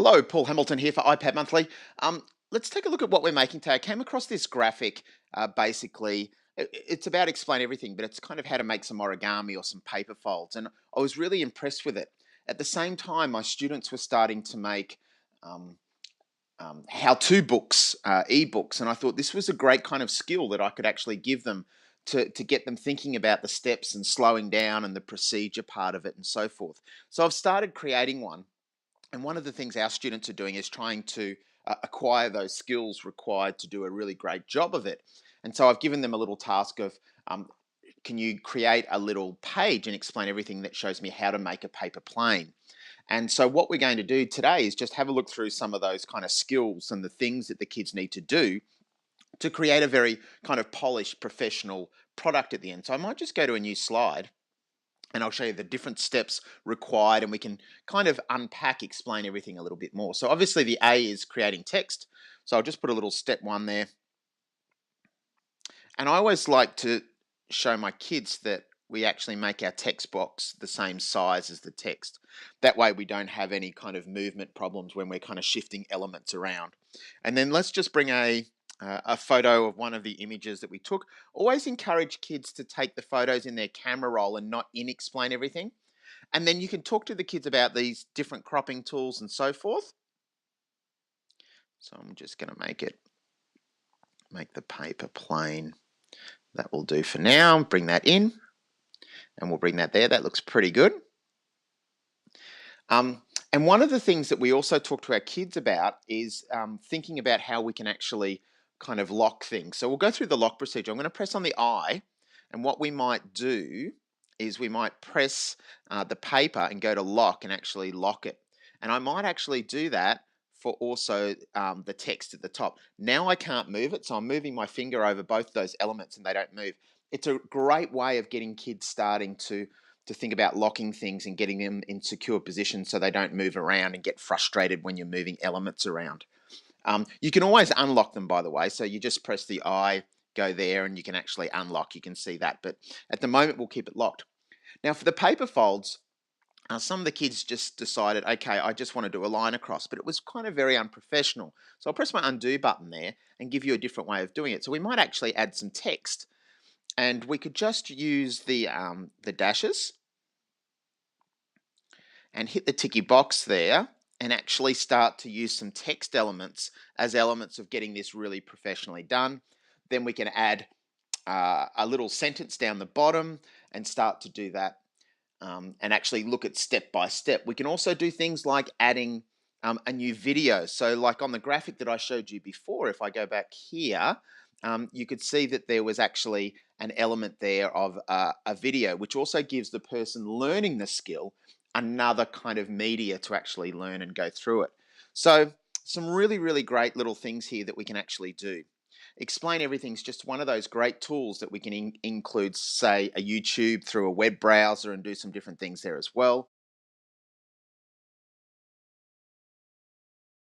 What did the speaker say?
Hello, Paul Hamilton here for iPad Monthly. Let's take a look at what we're making today. I came across this graphic. Basically, it's about explain everything, but it's kind of how to make some origami or some paper folds, and I was really impressed with it. At the same time, my students were starting to make um, how-to books, ebooks, and I thought this was a great kind of skill that I could actually give them to get them thinking about the steps and slowing down and the procedure part of it and so forth. So I've started creating one. And one of the things our students are doing is trying to acquire those skills required to do a really great job of it. And so I've given them a little task of can you create a little page and explain everything that shows me how to make a paper plane? And so what we're going to do today is just have a look through some of those kind of skills and the things that the kids need to do to create a very kind of polished professional product at the end. So I might just go to a new slide and I'll show you the different steps required, and we can kind of unpack, explain everything a little bit more. So obviously the A is creating text. So I'll just put a little step one there. And I always like to show my kids that we actually make our text box the same size as the text. That way we don't have any kind of movement problems when we're kind of shifting elements around. And then let's just bring a photo of one of the images that we took. Always encourage kids to take the photos in their camera roll and not in explain everything. And then you can talk to the kids about these different cropping tools and so forth. So I'm just going to make the paper plain. That will do for now. Bring that in and we'll bring that there. That looks pretty good. And one of the things that we also talk to our kids about is thinking about how we can actually kind of lock things. So we'll go through the lock procedure. I'm going to press on the I, and what we might do is we might press the paper and go to lock and actually lock it. And I might actually do that for also the text at the top. Now I can't move it, so I'm moving my finger over both those elements and they don't move. It's a great way of getting kids starting to think about locking things and getting them in secure positions so they don't move around and get frustrated when you're moving elements around. You can always unlock them, by the way, so you just press the I, go there, and you can actually unlock. You can see that, but at the moment we'll keep it locked. Now for the paper folds, some of the kids just decided, okay, I just want to do a line across, but it was kind of very unprofessional. So I'll press my undo button there and give you a different way of doing it. So we might actually add some text, and we could just use the dashes and hit the ticky box there and actually start to use some text elements as elements of getting this really professionally done. Then we can add a little sentence down the bottom and start to do that and actually look at step by step. We can also do things like adding a new video. So like on the graphic that I showed you before, if I go back here, you could see that there was actually an element there of a video, which also gives the person learning the skill another kind of media to actually learn and go through it. So some really, really great little things here that we can actually do. Explain Everything's just one of those great tools that we can include, say, a YouTube through a web browser and do some different things there as well.